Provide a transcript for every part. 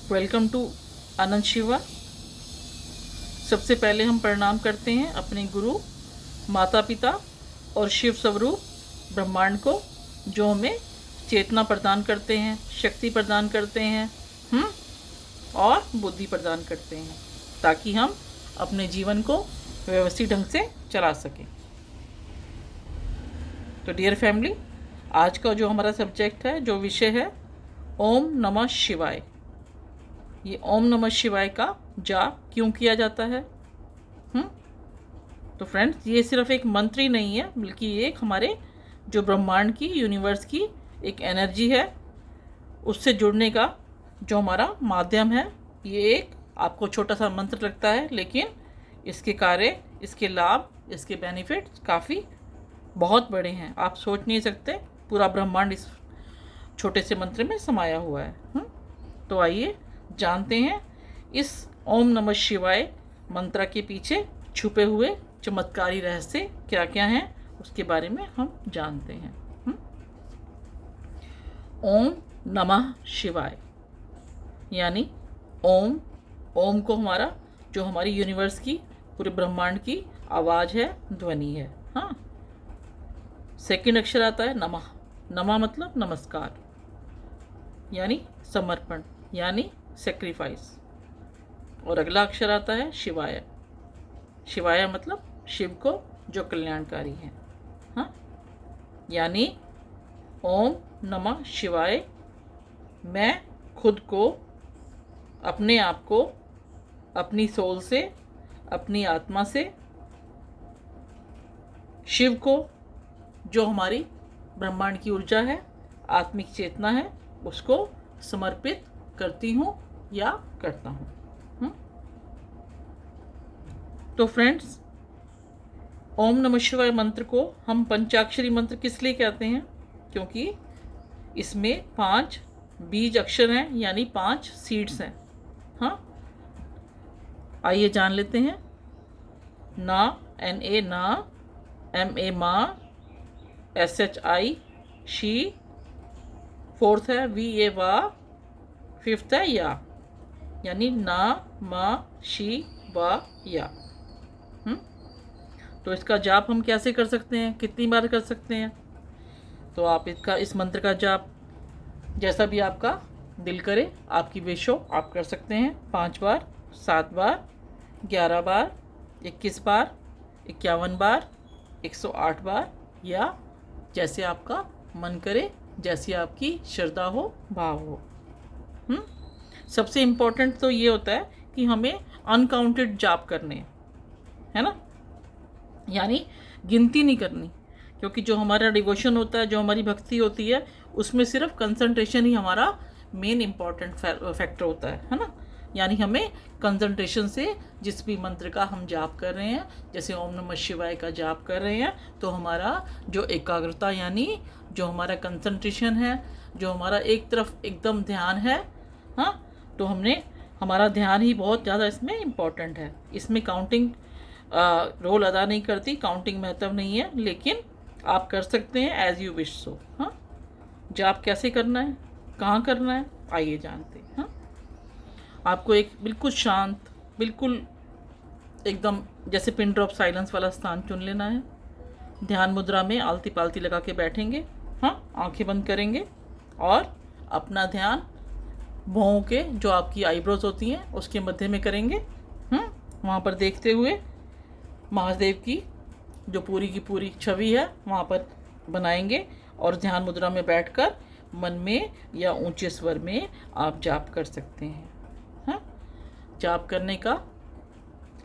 Welcome to आनंद शिवा। सबसे पहले हम प्रणाम करते हैं अपने गुरु, माता पिता और शिव स्वरूप ब्रह्मांड को, जो हमें चेतना प्रदान करते हैं, शक्ति प्रदान करते हैं और बुद्धि प्रदान करते हैं, ताकि हम अपने जीवन को व्यवस्थित ढंग से चला सकें। तो डियर फैमिली, आज का जो हमारा सब्जेक्ट है, जो विषय है, ओम नमः शिवाय। ये ओम नमः शिवाय का जाप क्यों किया जाता है? तो फ्रेंड्स, ये सिर्फ एक मंत्र ही नहीं है, बल्कि ये एक हमारे जो ब्रह्मांड की, यूनिवर्स की एक एनर्जी है, उससे जुड़ने का जो हमारा माध्यम है। ये एक आपको छोटा सा मंत्र लगता है, लेकिन इसके कार्य, इसके लाभ, इसके बेनिफिट्स काफ़ी बहुत बड़े हैं। आप सोच नहीं सकते, पूरा ब्रह्मांड इस छोटे से मंत्र में समाया हुआ है। तो आइए जानते हैं इस ओम नमः शिवाय मंत्र के पीछे छुपे हुए चमत्कारी रहस्य क्या क्या हैं, उसके बारे में हम जानते हैं। ओम नमः शिवाय यानी ओम। ओम को हमारा जो हमारी यूनिवर्स की, पूरे ब्रह्मांड की आवाज़ है, ध्वनि है। सेकंड अक्षर आता है नमः। नमः मतलब नमस्कार, यानी समर्पण, यानी सेक्रीफाइस। और अगला अक्षर आता है शिवाय। शिवाय मतलब शिव को, जो कल्याणकारी है। यानी ओम नमः शिवाय, मैं खुद को, अपने आप को, अपनी सोल से, अपनी आत्मा से, शिव को, जो हमारी ब्रह्मांड की ऊर्जा है, आत्मिक चेतना है, उसको समर्पित करती हूँ या करता हूँ। तो फ्रेंड्स, ओम नमः शिवाय मंत्र को हम पंचाक्षरी मंत्र किस लिए कहते हैं? क्योंकि इसमें 5 बीज अक्षर हैं, यानी 5 सीड्स हैं। आइए जान लेते हैं। ना, NA ना, MA माँ, SHI शी, फोर्थ है VA वा, फिफ्थ है या, यानी ना, मा, शी, वा, या। तो इसका जाप हम कैसे कर सकते हैं, कितनी बार कर सकते हैं? तो आप इस मंत्र का जाप जैसा भी आपका दिल करे, आपकी विश हो, आप कर सकते हैं। 5 बार, 7 बार, 11 बार, 21 बार, 51 बार, 108 बार, या जैसे आपका मन करे, जैसी आपकी श्रद्धा हो, भाव हो। सबसे इम्पोर्टेंट तो ये होता है कि हमें अनकाउंटेड जाप करने हैं, है ना, यानी गिनती नहीं करनी। क्योंकि जो हमारा डिवोशन होता है, जो हमारी भक्ति होती है, उसमें सिर्फ कंसंट्रेशन ही हमारा मेन इम्पॉर्टेंट फैक्टर होता है ना। यानी हमें कंसंट्रेशन से जिस भी मंत्र का हम जाप कर रहे हैं, जैसे ओम नमः शिवाय का जाप कर रहे हैं, तो हमारा जो एकाग्रता, यानी जो हमारा कंसंट्रेशन है, जो हमारा एक तरफ एकदम ध्यान है, तो हमारा ध्यान ही बहुत ज़्यादा इसमें इम्पॉर्टेंट है। इसमें काउंटिंग रोल अदा नहीं करती, काउंटिंग महत्व नहीं है, लेकिन आप कर सकते हैं एज यू विश सो। जाप कैसे करना है, कहाँ करना है, आइए जानते हैं। आपको एक बिल्कुल शांत, बिल्कुल एकदम जैसे पिन ड्रॉप साइलेंस वाला स्थान चुन लेना है। ध्यान मुद्रा में आलती पालती लगा के बैठेंगे। आंखें बंद करेंगे और अपना ध्यान भौं के, जो आपकी आईब्रोज होती हैं, उसके मध्य में करेंगे। वहाँ पर देखते हुए महादेव की जो पूरी की पूरी छवि है वहाँ पर बनाएंगे, और ध्यान मुद्रा में बैठकर मन में या ऊंचे स्वर में आप जाप कर सकते हैं। जाप करने का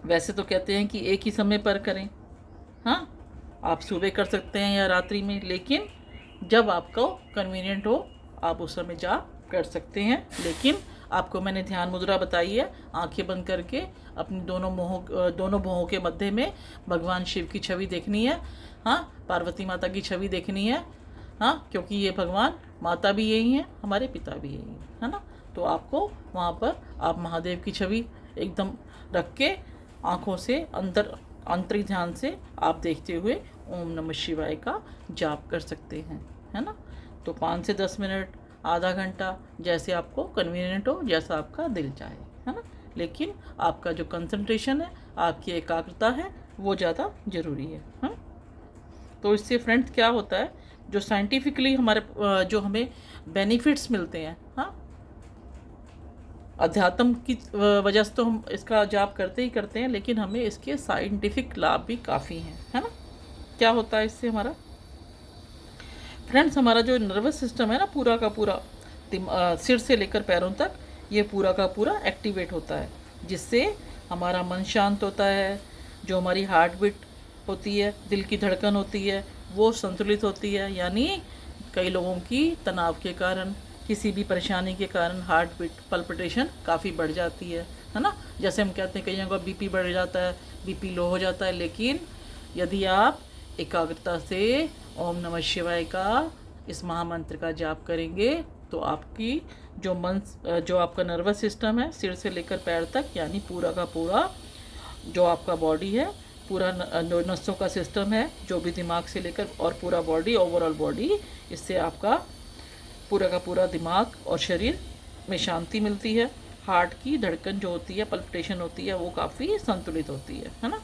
वैसे तो कहते हैं कि एक ही समय पर करें। आप सुबह कर सकते हैं या रात्रि में, लेकिन जब आपको कन्वीनियंट हो, आप उस समय जाप कर सकते हैं। लेकिन आपको मैंने ध्यान मुद्रा बताई है, आंखें बंद करके अपनी दोनों भौहों के मध्य में भगवान शिव की छवि देखनी है। पार्वती माता की छवि देखनी है। क्योंकि ये भगवान माता भी यही हैं, हमारे पिता भी यही हैं, है ना। तो आपको वहाँ पर आप महादेव की छवि एकदम रख के आँखों से आंतरिक ध्यान से आप देखते हुए ओम नमः शिवाय का जाप कर सकते हैं, है ना। तो 5 से 10 मिनट आधा घंटा, जैसे आपको कन्वीनियंट हो, जैसा आपका दिल चाहे, है ना। लेकिन आपका जो कंसंट्रेशन है, आपकी एकाग्रता है, वो ज़्यादा ज़रूरी है। हाँ, तो इससे फ्रेंड्स क्या होता है, जो साइंटिफिकली हमारे जो हमें बेनिफिट्स मिलते हैं, हाँ, अध्यात्म की वजह से तो हम इसका जाप करते ही करते हैं, लेकिन हमें इसके साइंटिफिक लाभ भी काफ़ी हैं, है ना। क्या होता है इससे हमारा फ्रेंड्स, हमारा जो नर्वस सिस्टम है ना, पूरा का पूरा सिर से लेकर पैरों तक, ये पूरा का पूरा एक्टिवेट होता है, जिससे हमारा मन शांत होता है। जो हमारी हार्ट बीट होती है, दिल की धड़कन होती है, वो संतुलित होती है। यानी कई लोगों की तनाव के कारण, किसी भी परेशानी के कारण हार्ट बीट पल्पिटेशन काफ़ी बढ़ जाती है ना। जैसे हम कहते हैं कईयों का बीपी बढ़ जाता है, बीपी लो हो जाता है, लेकिन यदि आप एकाग्रता से ओम नमः शिवाय का इस महामंत्र का जाप करेंगे, तो आपकी जो आपका नर्वस सिस्टम है, सिर से लेकर पैर तक, यानी पूरा का पूरा जो आपका बॉडी है, पूरा नसों का सिस्टम है, जो भी दिमाग से लेकर और पूरा बॉडी, ओवरऑल बॉडी, इससे आपका पूरा का पूरा दिमाग और शरीर में शांति मिलती है। हार्ट की धड़कन जो होती है, पल्पिटेशन होती है, वो काफ़ी संतुलित होती है ना।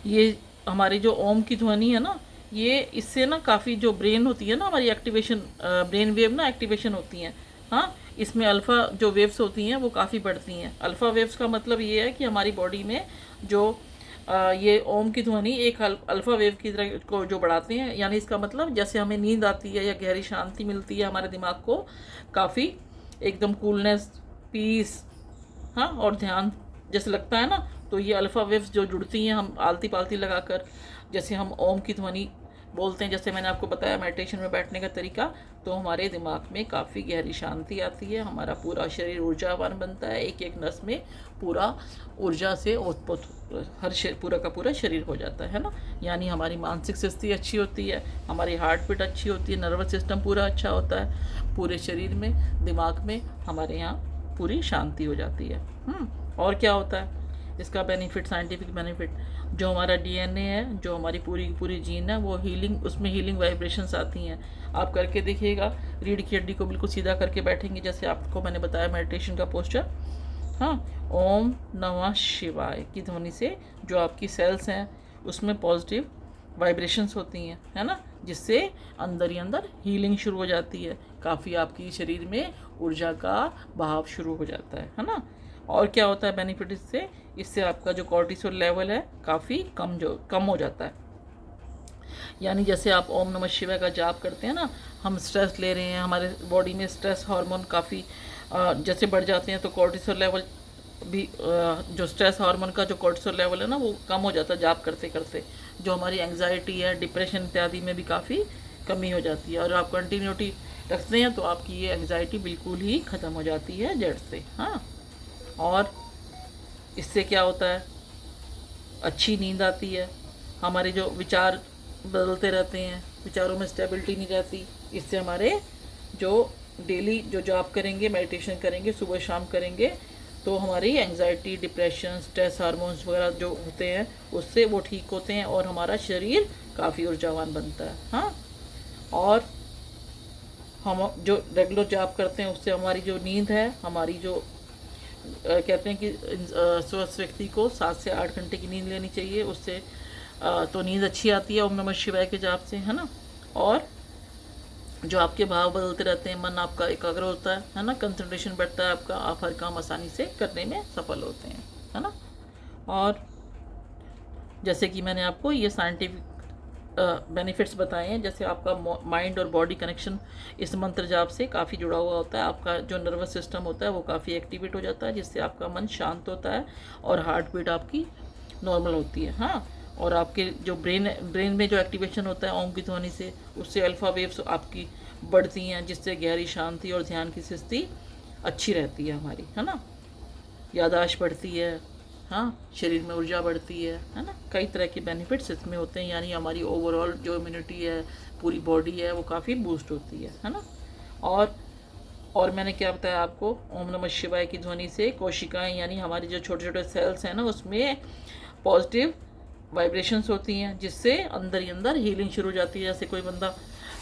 ये हमारी जो ओम की ध्वनि है ना, ये इससे ना काफ़ी जो ब्रेन होती है ना हमारी, एक्टिवेशन, ब्रेन वेव ना एक्टिवेशन होती हैं। हाँ, इसमें अल्फ़ा जो वेव्स होती हैं वो काफ़ी बढ़ती हैं। अल्फ़ा वेव्स का मतलब ये है कि हमारी बॉडी में जो ये ओम की ध्वनि एक अल्फ़ा वेव की तरह को जो बढ़ाते हैं। यानी इसका मतलब जैसे हमें नींद आती है या गहरी शांति मिलती है, हमारे दिमाग को काफ़ी एकदम कूलनेस, पीस, हाँ, और ध्यान जैसे लगता है ना, तो ये अल्फ़ा वेव्स जो जुड़ती हैं, हम आलती पालती लगाकर जैसे हम ओम की ध्वनि बोलते हैं, जैसे मैंने आपको बताया मेडिटेशन में बैठने का तरीका, तो हमारे दिमाग में काफ़ी गहरी शांति आती है, हमारा पूरा शरीर ऊर्जावान बनता है, एक एक नस में पूरा ऊर्जा से ओतप्रोत पूरा का पूरा शरीर हो जाता है ना। यानी हमारी मानसिक स्थिति अच्छी होती है, हमारी हार्ट बीट अच्छी होती है, नर्वस सिस्टम पूरा अच्छा होता है, पूरे शरीर में, दिमाग में हमारे यहाँ पूरी शांति हो जाती है। और क्या होता है इसका बेनिफिट, साइंटिफिक बेनिफिट, जो हमारा डीएनए है, जो हमारी पूरी जीन है, वो हीलिंग, उसमें हीलिंग वाइब्रेशंस आती हैं। आप करके देखिएगा, रीढ़ की हड्डी को बिल्कुल सीधा करके बैठेंगे, जैसे आपको मैंने बताया मेडिटेशन का पोस्चर। हाँ, ओम नमः शिवाय की ध्वनि से जो आपकी सेल्स हैं उसमें पॉजिटिव वाइब्रेशंस होती हैं, है ना, जिससे अंदर ही अंदर हीलिंग शुरू हो जाती है, काफ़ी आपकी शरीर में ऊर्जा का बहाव शुरू हो जाता है ना। और क्या होता है बेनिफिट इससे आपका जो कॉर्टिसोल लेवल है काफ़ी कम हो जाता है। यानी जैसे आप ओम नमः शिवाय का जाप करते हैं ना, हम स्ट्रेस ले रहे हैं, हमारे बॉडी में स्ट्रेस हार्मोन काफ़ी जैसे बढ़ जाते हैं, तो कॉर्टिसोल लेवल भी जो स्ट्रेस हार्मोन का जो कॉर्टिसोल लेवल है ना, वो कम हो जाता है जाप करते करते। जो हमारी एंग्जाइटी है, डिप्रेशन इत्यादि में भी काफ़ी कमी हो जाती है। और आप कंटिन्यूटी रखते हैं तो आपकी ये एंग्जाइटी बिल्कुल ही ख़त्म हो जाती है जड़ से। हाँ, और इससे क्या होता है, अच्छी नींद आती है, हमारे जो विचार बदलते रहते हैं, विचारों में स्टेबिलिटी नहीं रहती। इससे हमारे जो डेली जो जाप करेंगे, मेडिटेशन करेंगे, सुबह शाम करेंगे, तो हमारी एंग्जाइटी, डिप्रेशन, स्ट्रेस हार्मोन्स वगैरह जो होते हैं उससे वो ठीक होते हैं और हमारा शरीर काफ़ी ऊर्जावान बनता है। हाँ, और हम जो रेगुलर जाप करते हैं उससे हमारी जो नींद है, हमारी जो कहते हैं कि स्वस्थ व्यक्ति को 7 से 8 घंटे की नींद लेनी चाहिए, उससे तो नींद अच्छी आती है ओम नमः शिवाय के जाप से, है ना। और जो आपके भाव बदलते रहते हैं, मन आपका एकाग्र होता है ना, कंसंट्रेशन बढ़ता है आपका, आप हर काम आसानी से करने में सफल होते हैं, है ना। और जैसे कि मैंने आपको ये साइंटिफिक बेनिफिट्स बताए हैं, जैसे आपका माइंड और बॉडी कनेक्शन इस मंत्र जाप से काफ़ी जुड़ा हुआ होता है, आपका जो नर्वस सिस्टम होता है वो काफ़ी एक्टिवेट हो जाता है, जिससे आपका मन शांत होता है और हार्ट बीट आपकी नॉर्मल होती है। हाँ, और आपके जो ब्रेन में जो एक्टिवेशन होता है ओम की ध्वनि से, उससे अल्फ़ा वेव्स आपकी बढ़ती हैं, जिससे गहरी शांति और ध्यान की स्थिति अच्छी रहती है हमारी, है ना। याददाश्त बढ़ती है, हाँ, शरीर में ऊर्जा बढ़ती है ना। कई तरह के बेनिफिट्स इसमें होते हैं, यानी हमारी ओवरऑल जो इम्यूनिटी है, पूरी बॉडी है, वो काफ़ी बूस्ट होती है ना। और मैंने क्या बताया आपको, ओम नमः शिवाय की ध्वनि से कोशिकाएं, यानी हमारी जो छोटे छोटे सेल्स हैं ना, उसमें पॉजिटिव वाइब्रेशंस होती हैं, जिससे अंदर ही अंदर हीलिंग शुरू हो जाती है। जैसे कोई बंदा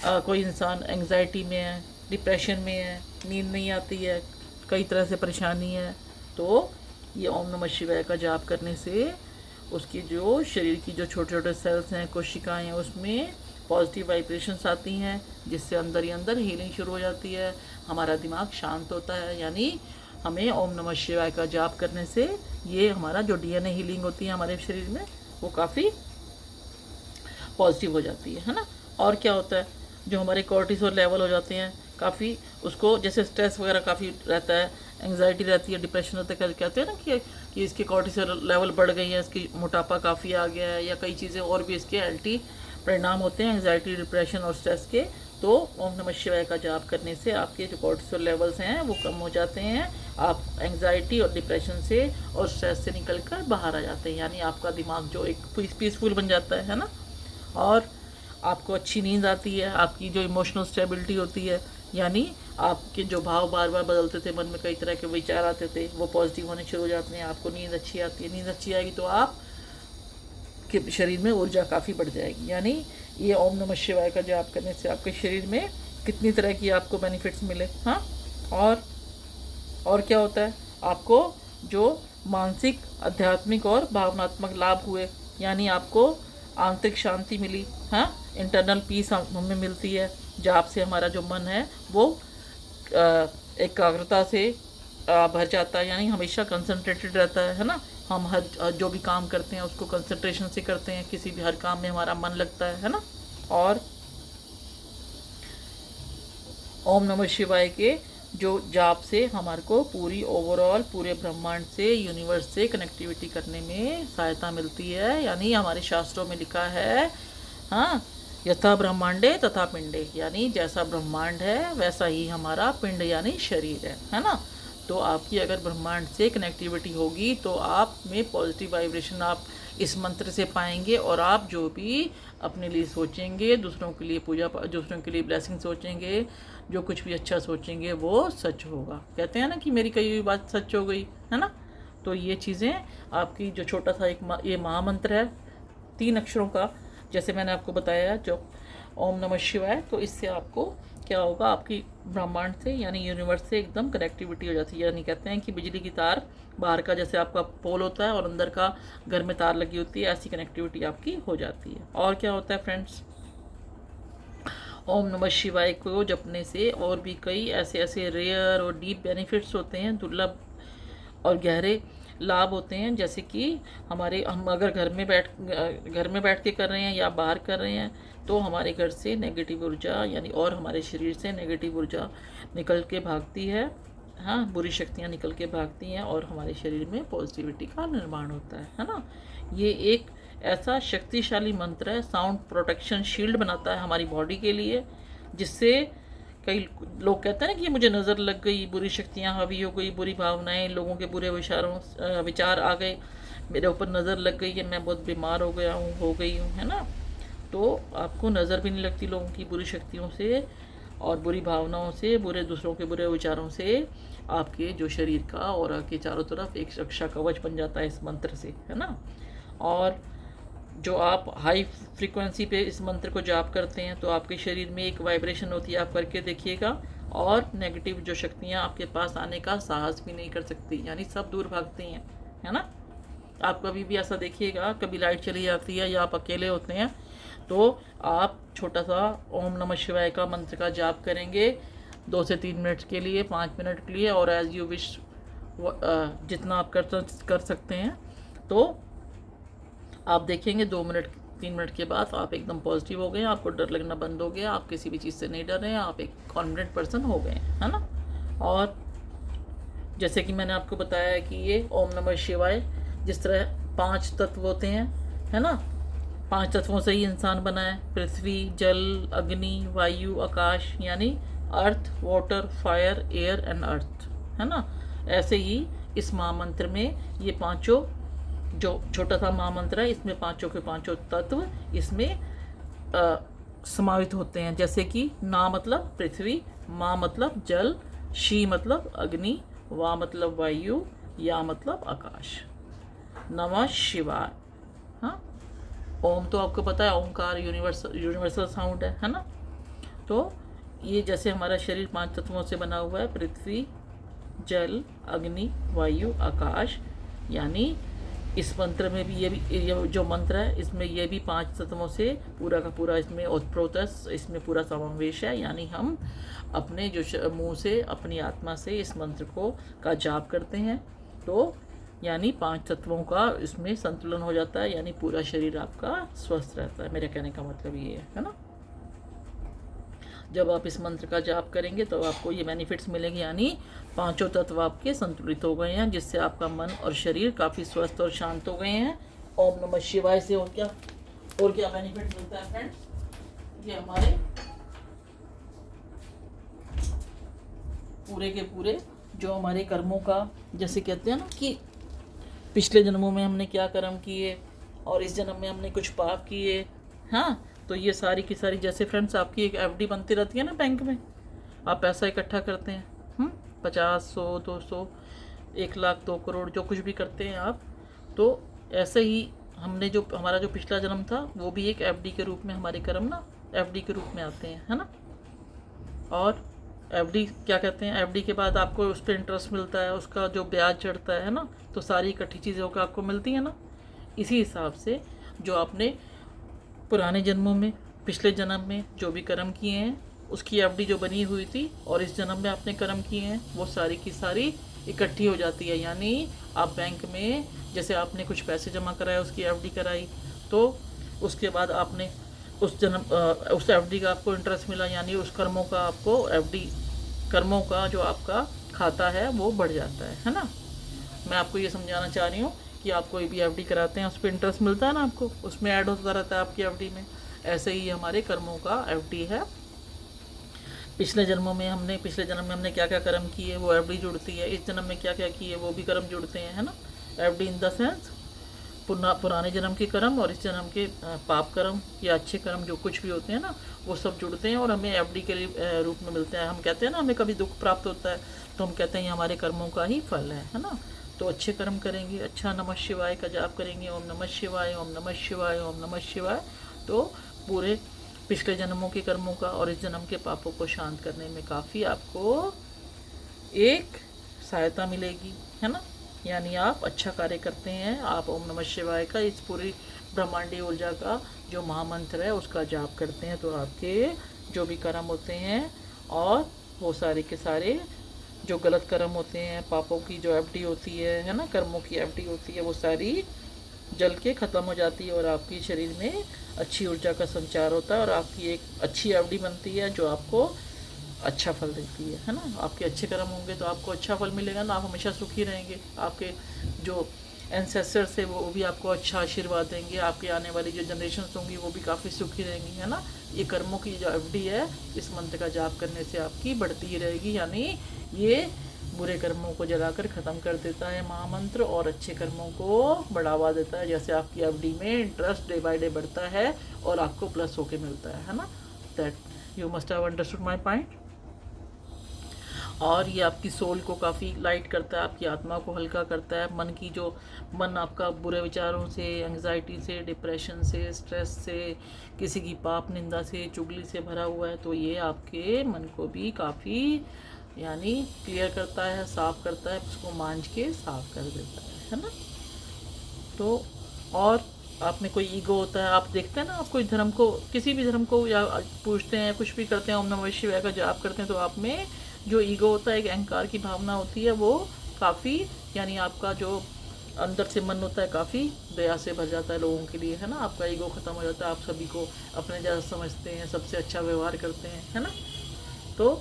कोई इंसान एंग्जाइटी में है, डिप्रेशन में है, नींद नहीं आती है, कई तरह से परेशानी है, तो ये ओम नमः शिवाय का जाप करने से उसकी जो शरीर की जो छोटे छोटे सेल्स हैं, कोशिकाएं हैं, उसमें पॉजिटिव वाइब्रेशंस आती हैं, जिससे अंदर ही अंदर हीलिंग शुरू हो जाती है, हमारा दिमाग शांत होता है। यानी हमें ओम नमः शिवाय का जाप करने से ये हमारा जो डीएनए हीलिंग होती है हमारे शरीर में, वो काफ़ी पॉजिटिव हो जाती है ना। और क्या होता है, जो हमारे कॉर्टिसोल लेवल हो जाते हैं काफ़ी, उसको जैसे स्ट्रेस वगैरह काफ़ी रहता है, एंग्जाइटी रहती है, डिप्रेशन होता है, कहते हैं ना कि इसकी कॉर्टिसोल लेवल बढ़ गई है, इसकी मोटापा काफ़ी आ गया है, या कई चीज़ें और भी इसके एंटी परिणाम होते हैं एंग्जाइटी, डिप्रेशन और स्ट्रेस के। तो ओम नमः शिवाय का जाप करने से आपके जो कॉर्टिसोल लेवल्स हैं वो कम हो जाते हैं, आप एंग्जाइटी और डिप्रेशन से और स्ट्रेस से निकल कर बाहर आ जाते हैं। यानी आपका दिमाग जो एक पीसफुल बन जाता है ना, और आपको अच्छी नींद आती है, आपकी जो इमोशनल स्टेबिलिटी होती है, यानी आपके जो भाव बार बार बदलते थे, मन में कई तरह के विचार आते थे, वो पॉजिटिव होने शुरू हो जाते हैं, आपको नींद अच्छी आती है। नींद अच्छी आएगी तो आप के शरीर में ऊर्जा काफ़ी बढ़ जाएगी। यानी ये ओम नमः शिवाय का जाप करने से आपके शरीर में कितनी तरह की आपको बेनिफिट्स मिले। हाँ, और क्या होता है, आपको जो मानसिक, आध्यात्मिक और भावनात्मक लाभ हुए, यानी आपको आंतरिक शांति मिली। हाँ, इंटरनल पीस हमें मिलती है। जाप से हमारा जो मन है वो एकाग्रता से भर जाता है, यानी हमेशा कंसंट्रेटेड रहता है ना। हम हर जो भी काम करते हैं उसको कंसंट्रेशन से करते हैं, किसी भी हर काम में हमारा मन लगता है ना। और ओम नमः शिवाय के जो जाप से हमारे को पूरी ओवरऑल पूरे ब्रह्मांड से, यूनिवर्स से कनेक्टिविटी करने में सहायता मिलती है। यानी हमारे शास्त्रों में लिखा है, हाँ, यथा ब्रह्मांडे तथा पिंडे, यानी जैसा ब्रह्मांड है वैसा ही हमारा पिंड यानी शरीर है ना। तो आपकी अगर ब्रह्मांड से कनेक्टिविटी होगी तो आप में पॉजिटिव वाइब्रेशन आप इस मंत्र से पाएंगे, और आप जो भी अपने लिए सोचेंगे, दूसरों के लिए पूजा, दूसरों के लिए ब्लेसिंग सोचेंगे, जो कुछ भी अच्छा सोचेंगे वो सच होगा। कहते हैं ना कि मेरी कही हुई बात सच हो गई, है ना। तो ये चीज़ें आपकी जो छोटा सा ये महामंत्र है 3 अक्षरों का, जैसे मैंने आपको बताया, जो ओम नमः शिवाय, तो इससे आपको क्या होगा, आपकी ब्रह्मांड से यानी यूनिवर्स से एकदम कनेक्टिविटी हो जाती है। यानी कहते हैं कि बिजली की तार, बाहर का जैसे आपका पोल होता है और अंदर का घर में तार लगी होती है, ऐसी कनेक्टिविटी आपकी हो जाती है। और क्या होता है फ्रेंड्स, ओम नमः शिवाय को जपने से और भी कई ऐसे ऐसे रेयर और डीप बेनिफिट्स होते हैं, दुर्लभ और गहरे लाभ होते हैं। जैसे कि हम अगर घर में बैठ के कर रहे हैं या बाहर कर रहे हैं, तो हमारे घर से नेगेटिव ऊर्जा यानी, और हमारे शरीर से नेगेटिव ऊर्जा निकल के भागती है। हाँ, बुरी शक्तियाँ निकल के भागती हैं और हमारे शरीर में पॉजिटिविटी का निर्माण होता है ना। ये एक ऐसा शक्तिशाली मंत्र है, साउंड प्रोटेक्शन शील्ड बनाता है हमारी बॉडी के लिए, जिससे कई लोग कहते हैं ना कि मुझे नज़र लग गई, बुरी शक्तियाँ हावी हो गई, बुरी भावनाएं, लोगों के बुरे विचार आ गए, मेरे ऊपर नज़र लग गई है, मैं बहुत बीमार हो गया हूँ, हो गई हूँ, है ना। तो आपको नज़र भी नहीं लगती लोगों की बुरी शक्तियों से और बुरी भावनाओं से, दूसरों के बुरे विचारों से। आपके जो शरीर का और के चारों तरफ एक रक्षा कवच बन जाता है इस मंत्र से, है ना। और जो आप हाई फ्रीक्वेंसी पे इस मंत्र को जाप करते हैं तो आपके शरीर में एक वाइब्रेशन होती है, आप करके देखिएगा, और नेगेटिव जो शक्तियाँ आपके पास आने का साहस भी नहीं कर सकती, यानी सब दूर भागती हैं, है ना। आप कभी भी ऐसा देखिएगा, कभी लाइट चली जाती है या आप अकेले होते हैं, तो आप छोटा सा ओम नमः शिवाय का मंत्र का जाप करेंगे 2 से 3 मिनट के लिए, 5 मिनट के लिए, और एज़ यू विश जितना आप कर सकते हैं। तो आप देखेंगे 2 मिनट 3 मिनट के बाद आप एकदम पॉजिटिव हो गए, आपको डर लगना बंद हो गया, आप किसी भी चीज़ से नहीं डर रहे हैं, आप एक कॉन्फिडेंट पर्सन हो गए, है ना। और जैसे कि मैंने आपको बताया कि ये ओम नमः शिवाय जिस तरह 5 तत्व होते हैं, है ना, 5 तत्वों से ही इंसान बना है, पृथ्वी, जल, अग्नि, वायु, आकाश, यानी earth, water, fire, air and earth, है ना। ऐसे ही इस महामंत्र में ये 5 जो छोटा सा महामंत्र है, इसमें 5 के 5 तत्व इसमें समावित होते हैं। जैसे कि ना मतलब पृथ्वी, मा मतलब जल, शी मतलब अग्नि, वा मतलब वायु, या मतलब आकाश। नमः शिवाय। हाँ, ओम तो आपको पता है, ओमकार यूनिवर्सल साउंड है ना। तो ये जैसे हमारा शरीर 5 तत्वों से बना हुआ है, पृथ्वी, जल, अग्नि, वायु, आकाश, यानी इस मंत्र में भी ये जो मंत्र है इसमें ये भी 5 तत्वों से पूरा का पूरा इसमें ओतप्रोतस इसमें पूरा समावेश है। यानी हम अपने जो मुंह से अपनी आत्मा से इस मंत्र को का जाप करते हैं तो यानी 5 तत्वों का इसमें संतुलन हो जाता है, यानी पूरा शरीर आपका स्वस्थ रहता है। मेरे कहने का मतलब ये है ना। जब आप इस मंत्र का जाप करेंगे तो आपको ये बेनिफिट्स मिलेंगे, यानी 5 तत्व आपके संतुलित हो गए हैं, जिससे आपका मन और शरीर काफ़ी स्वस्थ और शांत हो गए हैं। ओम नमः शिवाय से और क्या बेनिफिट मिलता है फ्रेंड्स, ये हमारे पूरे के पूरे जो हमारे कर्मों का, जैसे कहते हैं ना कि पिछले जन्मों में हमने क्या कर्म किए और इस जन्म में हमने कुछ पाप किए, हाँ, तो ये सारी की सारी, जैसे फ्रेंड्स आपकी एक एफडी बनती रहती है ना बैंक में, आप पैसा इकट्ठा करते हैं 50, 100, 200, 1 लाख, 2 करोड़, जो कुछ भी करते हैं आप, तो ऐसे ही हमने जो हमारा जो पिछला जन्म था वो भी एक एफडी के रूप में, हमारे कर्म ना एफडी के रूप में आते हैं, है ना। और एफडी क्या कहते हैं, एफडी के बाद आपको उस पर इंटरेस्ट मिलता है, उसका जो ब्याज चढ़ता है ना, तो सारी इकट्ठी चीज़ें होकर आपको मिलती हैं ना। इसी हिसाब से जो आपने पुराने जन्मों में, पिछले जन्म में जो भी कर्म किए हैं उसकी एफडी जो बनी हुई थी और इस जन्म में आपने कर्म किए हैं वो सारी की सारी इकट्ठी हो जाती है। यानी आप बैंक में जैसे आपने कुछ पैसे जमा कराए, उसकी एफडी कराई, तो उसके बाद आपने उस एफडी का आपको इंटरेस्ट मिला, यानी उस कर्मों का आपको एफडी कर्मों का जो आपका खाता है वो बढ़ जाता है ना। मैं आपको ये समझाना चाह रही हूँ कि आप कोई भी एफडी कराते हैं उस पर इंटरेस्ट मिलता है ना आपको, उसमें ऐड होता रहता है आपकी एफडी में। ऐसे ही हमारे कर्मों का एफडी है। पिछले जन्म में हमने क्या क्या कर्म किए वो एफडी जुड़ती है, इस जन्म में क्या क्या किए वो भी कर्म जुड़ते हैं, है ना। एफडी इन द सेंस पुराने जन्म के कर्म और इस जन्म के पाप कर्म या अच्छे कर्म जो कुछ भी होते हैं ना, वो सब जुड़ते हैं और हमें एफडी के रूप में मिलते हैं। हम कहते हैं ना हमें कभी दुख प्राप्त होता है तो हम कहते हैं ये हमारे कर्मों का ही फल है ना। तो अच्छे कर्म करेंगे, अच्छा नमः शिवाय का जाप करेंगे, ओम नमः शिवाय, ओम नमः शिवाय, ओम नमः शिवाय, तो पूरे पिछले जन्मों के कर्मों का और इस जन्म के पापों को शांत करने में काफ़ी आपको एक सहायता मिलेगी, है ना। यानी आप अच्छा कार्य करते हैं, आप ओम नमः शिवाय का इस पूरी ब्रह्मांडीय ऊर्जा का जो महामंत्र है उसका जाप करते हैं, तो आपके जो भी कर्म होते हैं और वो सारे के सारे जो गलत कर्म होते हैं, पापों की जो एफडी होती है ना, कर्मों की एफडी होती है, वो सारी जल के ख़त्म हो जाती है और आपकी शरीर में अच्छी ऊर्जा का संचार होता है और आपकी एक अच्छी एफडी बनती है जो आपको अच्छा फल देती है ना। आपके अच्छे कर्म होंगे तो आपको अच्छा फल मिलेगा ना, आप हमेशा सुखी रहेंगे, आपके जो एंसेस्टर्स है वो भी आपको अच्छा आशीर्वाद देंगे, आपके आने वाली जो जनरेशन होंगी वो भी काफ़ी सुखी रहेंगी, है ना। ये कर्मों की जो एफडी है इस मंत्र का जाप करने से आपकी बढ़ती ही रहेगी, यानी ये बुरे कर्मों को जलाकर ख़त्म कर देता है महामंत्र और अच्छे कर्मों को बढ़ावा देता है। जैसे आपकी एफडी में इंटरेस्ट डे बाय डे बढ़ता है और आपको प्लस होके मिलता है ना। That you must have understood my point. और ये आपकी सोल को काफ़ी लाइट करता है, आपकी आत्मा को हल्का करता है। मन आपका बुरे विचारों से, एंग्जाइटी से, डिप्रेशन से, स्ट्रेस से, किसी की पाप निंदा से, चुगली से भरा हुआ है, तो ये आपके मन को भी काफ़ी यानी क्लियर करता है, साफ़ करता है, उसको मांझ के साफ़ कर देता है ना। तो और आप में कोई ईगो होता है, आप देखते हैं ना, आप कोई धर्म को, किसी भी धर्म को या पूछते हैं, कुछ भी करते हैं, ओम नमः शिवाय का जाप करते हैं, तो आप में जो ईगो होता है, एक अहंकार की भावना होती है, वो काफ़ी यानी आपका जो अंदर से मन होता है काफ़ी दया से भर जाता है लोगों के लिए, है ना। आपका ईगो ख़त्म हो जाता है, आप सभी को अपने जैसा समझते हैं, सबसे अच्छा व्यवहार करते हैं, है ना। तो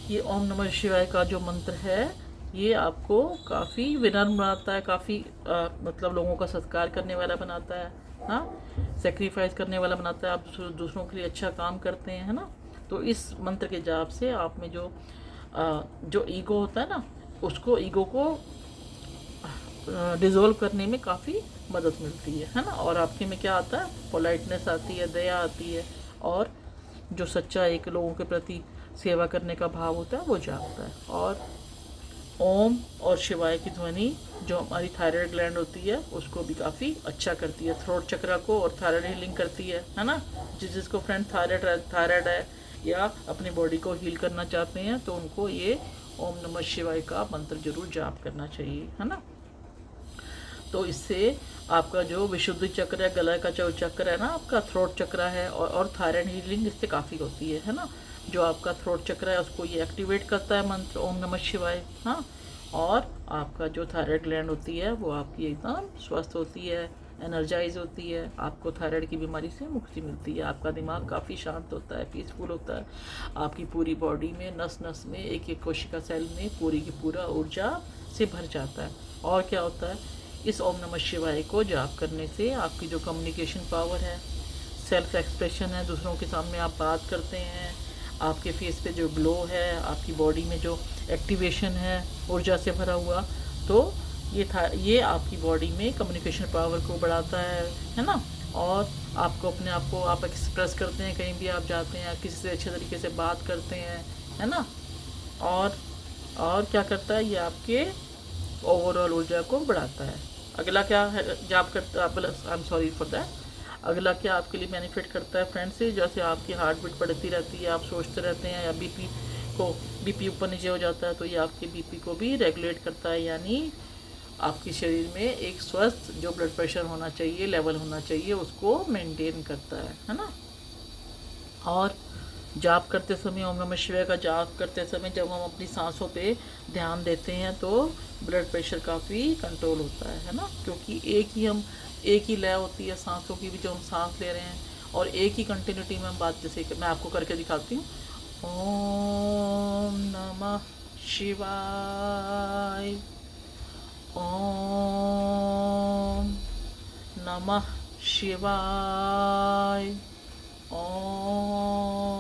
ये ओम नमः शिवाय का जो मंत्र है ये आपको काफ़ी विनम्र बनाता है, काफ़ी मतलब लोगों का सत्कार करने वाला बनाता है, हाँ, सेक्रीफाइस करने वाला बनाता है, आप दूसरों के लिए अच्छा काम करते हैं, है ना। तो इस मंत्र के जाप से आप में जो ईगो होता है ना, उसको ईगो को डिज़ोल्व करने में काफ़ी मदद मिलती है ना। और आपके में क्या आता है, पोलाइटनेस आती है, दया आती है, और जो सच्चा एक लोगों के प्रति सेवा करने का भाव होता है वो जागता है। और ओम और शिवाय की ध्वनि जो हमारी थायराइड ग्लैंड होती है उसको भी काफ़ी अच्छा करती है, थ्रोट चक्रा को और थायराइड हीलिंग करती है ना। जिसको फ्रेंड थायराइड है या अपनी बॉडी को हील करना चाहते हैं तो उनको ये ओम नमः शिवाय का मंत्र जरूर जाप करना चाहिए, है ना। तो इससे आपका जो विशुद्धि चक्र है, गला का जो चक्र है ना, आपका थ्रोट चक्र है, और थायराइड हीलिंग इससे काफ़ी होती है ना। जो आपका थ्रोट चक्र है उसको ये एक्टिवेट करता है मंत्र ओम नमः शिवाय, हाँ। और आपका जो थायराइड ग्लैंड होती है वो आपकी एकदम स्वस्थ होती है, एनर्जाइज होती है, आपको थायराइड की बीमारी से मुक्ति मिलती है, आपका दिमाग काफ़ी शांत होता है, पीसफुल होता है, आपकी पूरी बॉडी में नस नस में एक एक कोशिका सेल में पूरी की पूरा ऊर्जा से भर जाता है। और क्या होता है, इस ओम नमः शिवाय को जाप करने से आपकी जो कम्युनिकेशन पावर है, सेल्फ एक्सप्रेशन है, दूसरों के सामने आप बात करते हैं, आपके फेस पे जो ग्लो है, आपकी बॉडी में जो एक्टिवेशन है ऊर्जा से भरा हुआ, तो ये आपकी बॉडी में कम्युनिकेशन पावर को बढ़ाता है ना। और आपको अपने आप को आप एक्सप्रेस करते हैं, कहीं भी आप जाते हैं किसी से अच्छे तरीके से बात करते हैं, है ना। और क्या करता है, ये आपके ओवरऑल ऊर्जा को बढ़ाता है। अगला क्या है जाप करता है, I am sorry for that, अगला क्या आपके लिए बेनिफिट करता है फ्रेंड्स, जैसे आपकी हार्ट बीट बढ़ती रहती है, आप सोचते रहते हैं, या बीपी ऊपर नीचे हो जाता है, तो ये आपके बीपी को भी रेगुलेट करता है, यानी आपके शरीर में एक स्वस्थ जो ब्लड प्रेशर होना चाहिए, लेवल होना चाहिए, उसको मेंटेन करता है ना। और जाप करते समय, ओम नमः शिवाय का जाप करते समय जब हम अपनी सांसों पे ध्यान देते हैं तो ब्लड प्रेशर काफ़ी कंट्रोल होता है ना, क्योंकि एक ही लय होती है सांसों की भी, जो हम सांस ले रहे हैं, और एक ही कंटिन्यूटी में हम बात, जैसे मैं आपको करके दिखाती हूँ, ओम नमः शिवाय, ओम नमः शिवाय, ओम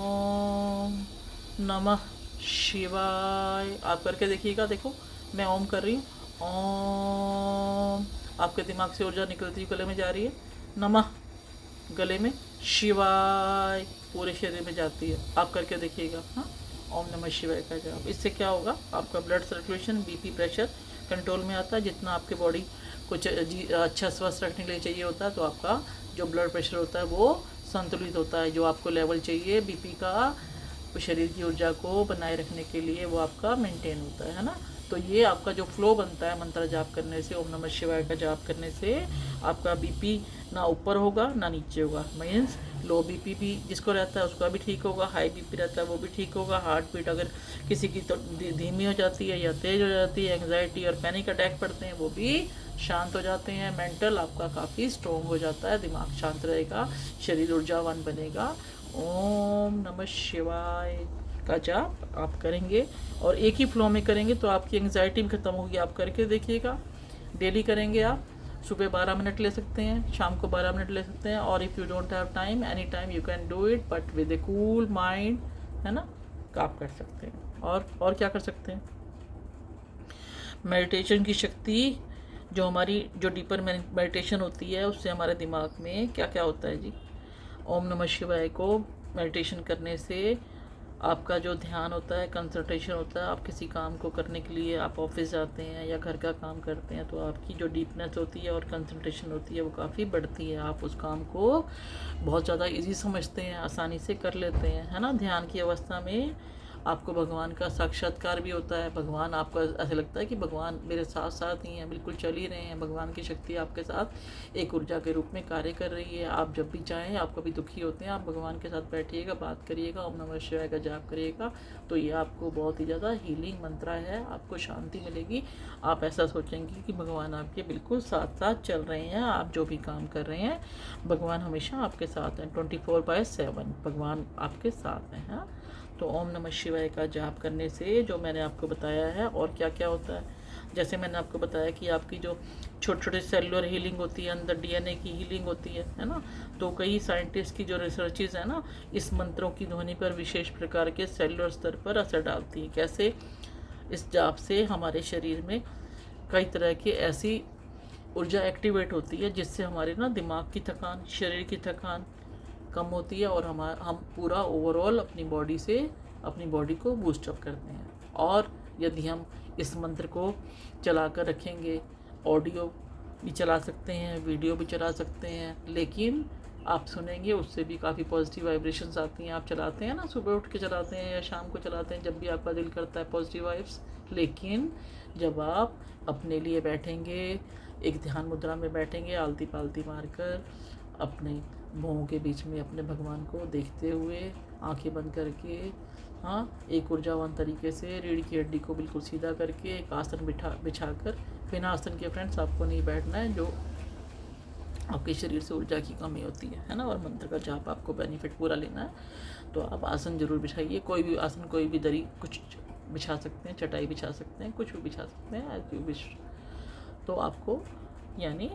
नमः शिवाय। आप करके देखिएगा, देखो मैं ओम कर रही हूँ, ओम, आपके दिमाग से ऊर्जा निकलती हुई गले में जा रही है, नमः गले में, शिवाय पूरे शरीर में जाती है। आप करके देखिएगा, हाँ, ओम नमः शिवाय का जाप। इससे क्या होगा, आपका blood circulation, BP pressure control में आता है। जितना आपके बॉडी कुछ अच्छा स्वस्थ रखने के लिए चाहिए होता है, तो आपका जो ब्लड प्रेशर होता है वो संतुलित होता है, जो आपको लेवल चाहिए बीपी का, शरीर की ऊर्जा को बनाए रखने के लिए, वो आपका मेंटेन होता है ना। तो ये आपका जो फ्लो बनता है मंत्र जाप करने से, ओम नमः शिवाय का जाप करने से आपका बीपी ना ऊपर होगा ना नीचे होगा, मीन्स लो बीपी भी जिसको रहता है उसका भी ठीक होगा, हाई बीपी रहता है वो भी ठीक होगा, हार्ट बीट अगर किसी की तो धीमी हो जाती है या तेज़ हो जाती है, एंग्जाइटी और पैनिक अटैक पड़ते हैं वो भी शांत हो जाते हैं, मेंटल आपका काफ़ी स्ट्रॉन्ग हो जाता है, दिमाग शांत रहेगा, शरीर ऊर्जावान बनेगा। ओम नमः शिवाय का जाप आप करेंगे और एक ही फ्लो में करेंगे तो आपकी एंग्जाइटी भी खत्म होगी। आप करके देखिएगा, डेली करेंगे आप, सुबह 12 मिनट ले सकते हैं, शाम को 12 मिनट ले सकते हैं, और if you don't have time, any time you can do it, but with A cool mind, है ना, आप कर सकते हैं। और क्या कर सकते हैं, मेडिटेशन की शक्ति, जो हमारी जो डीपर मेडिटेशन होती है उससे हमारे दिमाग में क्या क्या होता है जी। ओम नमः शिवाय को मेडिटेशन करने से आपका जो ध्यान होता है, कंसंट्रेशन होता है, आप किसी काम को करने के लिए आप ऑफिस जाते हैं या घर का काम करते हैं तो आपकी जो डीपनेस होती है और कंसंट्रेशन होती है वो काफ़ी बढ़ती है, आप उस काम को बहुत ज़्यादा इजी समझते हैं, आसानी से कर लेते हैं, है ना। ध्यान की अवस्था में आपको भगवान का साक्षात्कार भी होता है, भगवान आपको ऐसा लगता है कि भगवान मेरे साथ साथ ही हैं, बिल्कुल चल ही रहे हैं, भगवान की शक्ति आपके साथ एक ऊर्जा के रूप में कार्य कर रही है। आप जब भी चाहें, आप कभी दुखी होते हैं, आप भगवान के साथ बैठिएगा, बात करिएगा, ओम नमः शिवाय का जाप करिएगा, तो ये आपको बहुत ही ज़्यादा हीलिंग मंत्र है, आपको शांति मिलेगी। आप ऐसा सोचेंगे कि भगवान आपके बिल्कुल साथ साथ चल रहे हैं, आप जो भी काम कर रहे हैं भगवान हमेशा आपके साथ हैं, 24/7 भगवान आपके साथ हैं, हाँ। तो ओम नमः शिवाय का जाप करने से जो मैंने आपको बताया है, और क्या क्या होता है, जैसे मैंने आपको बताया कि आपकी जो छोटे छोटे सेलुलर हीलिंग होती है, अंदर डीएनए की हीलिंग होती है ना। तो कई साइंटिस्ट की जो रिसर्चेज है ना, इस मंत्रों की ध्वनि पर विशेष प्रकार के सेलुलर स्तर पर असर डालती है। कैसे, इस जाप से हमारे शरीर में कई तरह की ऐसी ऊर्जा एक्टिवेट होती है जिससे हमारे ना दिमाग की थकान, शरीर की थकान कम होती है, और हम पूरा ओवरऑल अपनी बॉडी को बूस्टअप करते हैं। और यदि हम इस मंत्र को चला कर रखेंगे, ऑडियो भी चला सकते हैं, वीडियो भी चला सकते हैं, लेकिन आप सुनेंगे, उससे भी काफ़ी पॉजिटिव वाइब्रेशंस आती हैं। आप चलाते हैं ना, सुबह उठ के चलाते हैं या शाम को चलाते हैं, जब भी आपका दिल करता है पॉजिटिव वाइब्स। लेकिन जब आप अपने लिए बैठेंगे, एक ध्यान मुद्रा में बैठेंगे, आलती पालती मारकर अपने भौं के बीच में अपने भगवान को देखते हुए, आंखें बंद करके, हाँ, एक ऊर्जावान तरीके से रीढ़ की हड्डी को बिल्कुल सीधा करके एक आसन बिछाकर, बिना आसन के फ्रेंड्स आपको नहीं बैठना है, जो आपके शरीर से ऊर्जा की कमी होती है ना। और मंत्र का जाप आपको बेनिफिट पूरा लेना है तो आप आसन जरूर बिछाइए। कोई भी आसन, कोई भी दरी, कुछ बिछा सकते हैं, चटाई बिछा सकते हैं, कुछ भी बिछा सकते हैं एज यू विश। तो आपको यानी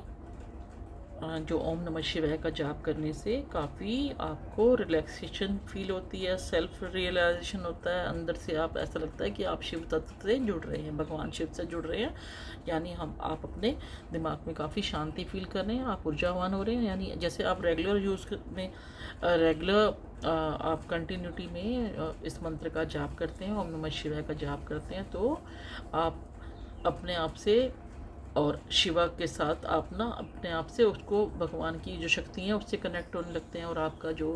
जो ओम नमः शिवाय का जाप करने से काफ़ी आपको रिलैक्सेशन फील होती है, सेल्फ रियलाइजेशन होता है, अंदर से आप ऐसा लगता है कि आप शिव तत्व से जुड़ रहे हैं, भगवान शिव से जुड़ रहे हैं। यानी आप अपने दिमाग में काफ़ी शांति फील कर रहे हैं, आप ऊर्जावान हो रहे हैं। यानी जैसे आप रेगुलर आप कंटिन्यूटी में इस मंत्र का जाप करते हैं, ओम नमः शिवाय का जाप करते हैं, तो आप अपने आप से और शिवा के साथ आप ना अपने आप से उसको, भगवान की जो शक्ति है उससे कनेक्ट होने लगते हैं। और आपका जो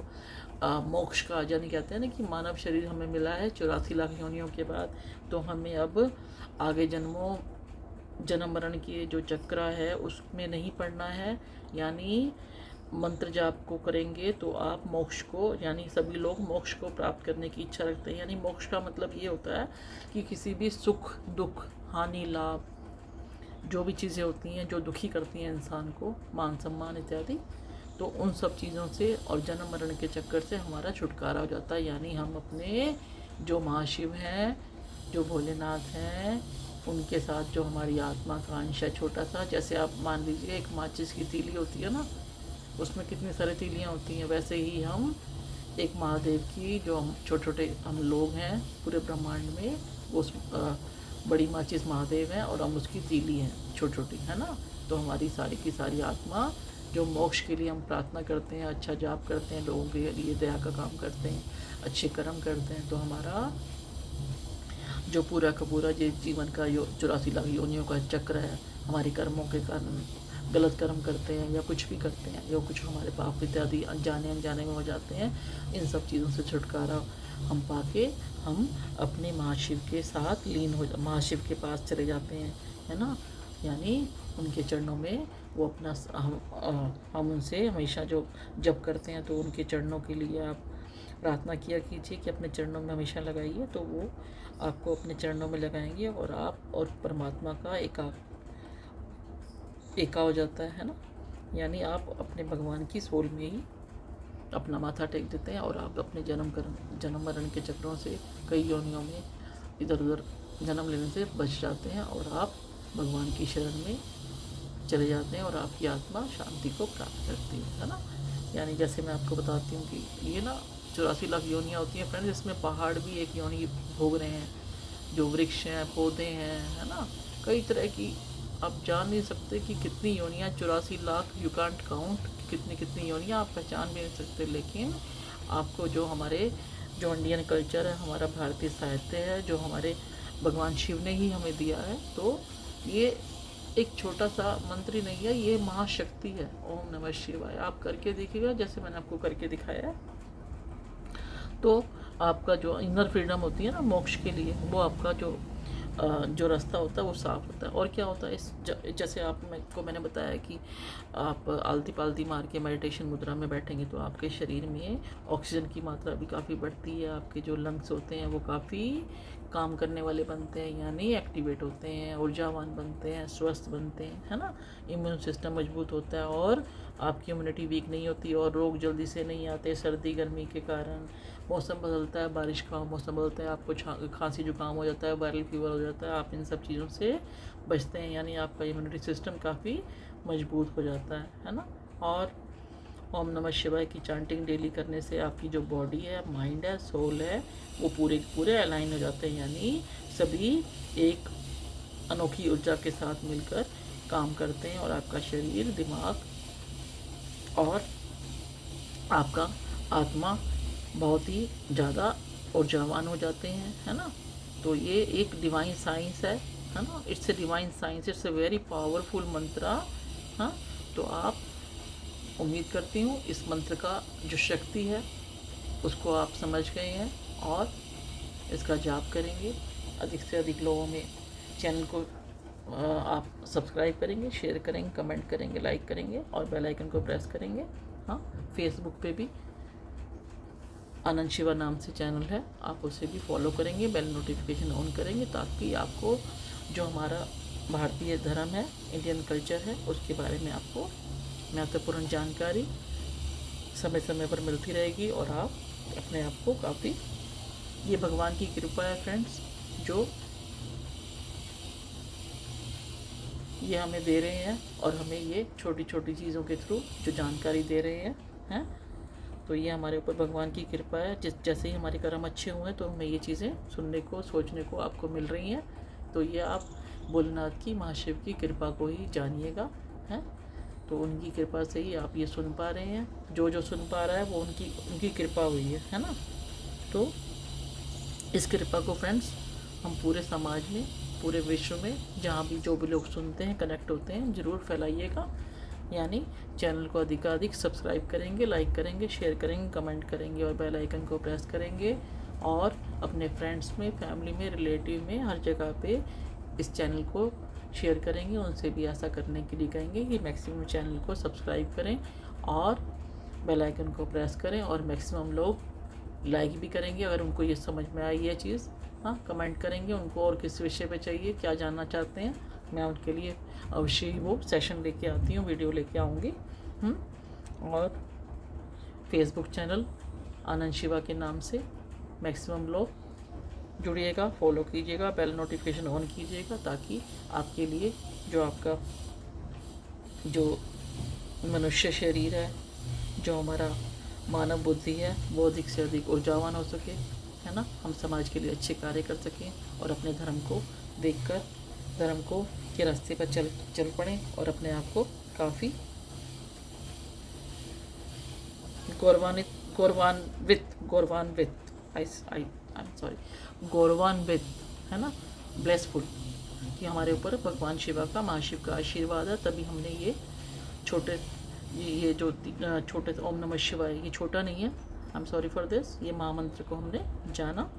मोक्ष का, यानी कहते हैं ना कि मानव शरीर हमें मिला है 84 लाख योनियों के बाद, तो हमें अब आगे जन्म मरण के जो चक्र है उसमें नहीं पड़ना है। यानी मंत्र जाप को करेंगे तो आप मोक्ष को, यानी सभी लोग मोक्ष को प्राप्त करने की इच्छा रखते हैं। यानी मोक्ष का मतलब ये होता है कि किसी भी सुख दुख, हानि लाभ, जो भी चीज़ें होती हैं जो दुखी करती हैं इंसान को, मान सम्मान इत्यादि, तो उन सब चीज़ों से और जन्म मरण के चक्कर से हमारा छुटकारा हो जाता है। यानी हम अपने जो महाशिव हैं, जो भोलेनाथ हैं, उनके साथ जो हमारी आत्मा का अंश है छोटा सा, जैसे आप मान लीजिए एक माचिस की तीली होती है ना, उसमें कितनी सारी तीलियाँ होती हैं, वैसे ही हम एक महादेव की, जो हम छोटे छोटे हम लोग हैं पूरे ब्रह्मांड में, उस बड़ी माचिस महादेव हैं और हम उसकी तीली हैं छोटी छोटी, है ना। तो हमारी सारी की सारी आत्मा जो मोक्ष के लिए हम प्रार्थना करते हैं, अच्छा जाप करते हैं, लोगों के लिए दया का काम करते हैं, अच्छे कर्म करते हैं, तो हमारा जो पूरा का पूरा जीवन का 84 लाख योनियों का चक्र है, हमारे कर्मों के कारण गलत कर्म करते हैं या कुछ भी करते हैं, या कुछ हमारे पाप इत्यादि अनजाने में हो जाते हैं, इन सब चीज़ों से छुटकारा हम पाके हम अपने महाशिव के साथ लीन हो, महाशिव के पास चले जाते हैं, है ना। यानी उनके चरणों में वो अपना हम उनसे हमेशा जो जप करते हैं, तो उनके चरणों के लिए आप प्रार्थना किया कीजिए कि अपने चरणों में हमेशा लगाइए, तो वो आपको अपने चरणों में लगाएंगे और आप और परमात्मा का एका हो जाता है ना। यानी आप अपने भगवान की सोल में ही अपना माथा टेक देते हैं और आप अपने जन्म मरण के चक्रों से कई योनियों में इधर उधर जन्म लेने से बच जाते हैं और आप भगवान की शरण में चले जाते हैं और आपकी आत्मा शांति को प्राप्त करती है ना। यानी जैसे मैं आपको बताती हूँ कि ये ना 84 लाख योनियाँ होती हैं फ्रेंड्स, इसमें पहाड़ भी एक योनि भोग रहे हैं, जो वृक्ष हैं, पौधे हैं, है ना, कई तरह की, आप जान नहीं सकते कि कितनी योनियाँ, 84 लाख, यू कांट काउंट कितनी योनियाँ आप पहचान भी नहीं सकते। लेकिन आपको जो हमारे जो इंडियन कल्चर है, हमारा भारतीय साहित्य है, जो हमारे भगवान शिव ने ही हमें दिया है, तो ये एक छोटा सा मंत्र ही नहीं है, ये महाशक्ति है। ओम नमः शिवाय आप करके देखिएगा, जैसे मैंने आपको करके दिखाया है, तो आपका जो इनर फ्रीडम होती है ना मोक्ष के लिए, वो आपका जो रास्ता होता है वो साफ होता है। और क्या होता है, जैसे मैंने बताया कि आप आलती पालती मार के मेडिटेशन मुद्रा में बैठेंगे तो आपके शरीर में ऑक्सीजन की मात्रा भी काफ़ी बढ़ती है, आपके जो लंग्स होते हैं वो काफ़ी काम करने वाले बनते हैं, यानी एक्टिवेट होते हैं, ऊर्जावान बनते हैं, स्वस्थ बनते हैं, है ना। इम्यून सिस्टम मजबूत होता है और आपकी इम्यूनिटी वीक नहीं होती और रोग जल्दी से नहीं आते सर्दी गर्मी के कारण। मौसम बदलता है, बारिश का मौसम बदलता है, आपको खांसी जुकाम हो जाता है, वायरल फीवर हो जाता है, आप इन सब चीज़ों से बचते हैं, यानी आपका इम्यूनिटी सिस्टम काफ़ी मजबूत हो जाता है ना। और ओम नमः शिवाय की चांटिंग डेली करने से आपकी जो बॉडी है, माइंड है, सोल है, वो पूरे अलाइन हो जाते हैं, यानी सभी एक अनोखी ऊर्जा के साथ मिलकर काम करते हैं और आपका शरीर, दिमाग और आपका आत्मा बहुत ही ज़्यादा ऊर्जावान हो जाते हैं, है ना। तो ये एक डिवाइन साइंस है ना, it's a divine science, it's a very powerful mantra. हाँ, तो आप उम्मीद करती हूँ इस मंत्र का जो शक्ति है उसको आप समझ गए हैं और इसका जाप करेंगे। अधिक से अधिक लोगों में चैनल को आप सब्सक्राइब करेंगे, शेयर करेंगे, कमेंट करेंगे, लाइक करेंगे और बेल आइकन को प्रेस करेंगे। हाँ, फेसबुक पे भी आनंद शिवा नाम से चैनल है, आप उसे भी फॉलो करेंगे, बेल नोटिफिकेशन ऑन करेंगे ताकि आपको जो हमारा भारतीय धर्म है, इंडियन कल्चर है, उसके बारे में आपको महत्वपूर्ण जानकारी समय समय पर मिलती रहेगी और आप अपने आप को काफ़ी, ये भगवान की कृपा है फ्रेंड्स, जो ये हमें दे रहे हैं और हमें ये छोटी छोटी चीज़ों के थ्रू जो जानकारी दे रहे हैं, तो ये हमारे ऊपर भगवान की कृपा है। जैसे ही हमारे कर्म अच्छे हुए हैं तो हमें ये चीज़ें सुनने को, सोचने को आपको मिल रही हैं। तो ये आप भोलेनाथ की, महाशिव की कृपा को ही जानिएगा, हैं। तो उनकी कृपा से ही आप ये सुन पा रहे हैं। जो जो सुन पा रहा है वो उनकी कृपा हुई है ना। तो इस कृपा को फ्रेंड्स हम पूरे समाज में, पूरे विश्व में जहाँ भी जो भी लोग सुनते हैं, कनेक्ट होते हैं, ज़रूर फैलाइएगा। यानी चैनल को अधिकाधिक सब्सक्राइब करेंगे, लाइक करेंगे, शेयर करेंगे, कमेंट करेंगे और बेल आइकन को प्रेस करेंगे और अपने फ्रेंड्स में, फैमिली में, रिलेटिव में, हर जगह पे इस चैनल को शेयर करेंगे। उनसे भी ऐसा करने के लिए कहेंगे कि मैक्सिमम चैनल को सब्सक्राइब करें और बेल आइकन को प्रेस करें और मैक्सिमम लोग लाइक भी करेंगे अगर उनको ये समझ में आई ये चीज़। हाँ, कमेंट करेंगे उनको और किस विषय पे चाहिए, क्या जानना चाहते हैं, मैं उनके लिए अवश्य ही वो सेशन लेके आती हूँ, वीडियो लेके आऊँगी। और फेसबुक चैनल आनंद शिवा के नाम से मैक्सिमम लोग जुड़िएगा, फॉलो कीजिएगा, बेल नोटिफिकेशन ऑन कीजिएगा ताकि आपके लिए जो आपका जो मनुष्य शरीर है, जो हमारा मानव बुद्धि है, वो अधिक से अधिक ऊर्जावान हो सके, है ना। हम समाज के लिए अच्छे कार्य कर सकें और अपने धर्म को देखकर धर्म को के रास्ते पर चल पड़ें और अपने आप को काफ़ी गौरवान्वित, है ना, ब्लेसफुल कि हमारे ऊपर भगवान शिवा का, महाशिव का आशीर्वाद है। तभी हमने ये जो छोटे ओम नमः शिवाय, ये छोटा नहीं है, I am sorry for this, ये महामंत्र को हमने जाना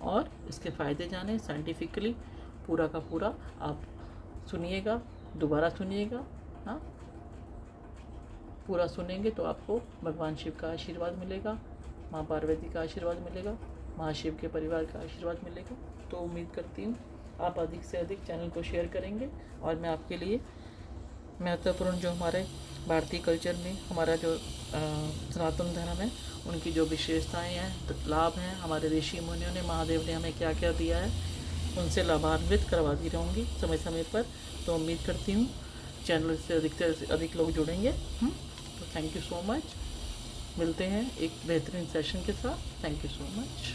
और इसके फ़ायदे जाने साइंटिफिकली। पूरा का पूरा आप सुनिएगा, दोबारा सुनिएगा। हाँ, पूरा सुनेंगे तो आपको भगवान शिव का आशीर्वाद मिलेगा, माँ पार्वती का आशीर्वाद मिलेगा, महाशिव के परिवार का आशीर्वाद मिलेगा। तो उम्मीद करती हूँ आप अधिक से अधिक चैनल को शेयर करेंगे और मैं आपके लिए महत्वपूर्ण जो हमारे भारतीय कल्चर में हमारा जो सनातन धर्म है, उनकी जो विशेषताएं हैं, लाभ हैं, हमारे ऋषि मुनियों ने, महादेव ने हमें क्या क्या दिया है, उनसे लाभान्वित करवाती रहूँगी समय समय पर। तो उम्मीद करती हूँ चैनल से अधिक लोग जुड़ेंगे। तो थैंक यू सो मच। मिलते हैं एक बेहतरीन सेशन के साथ। Thank you so much.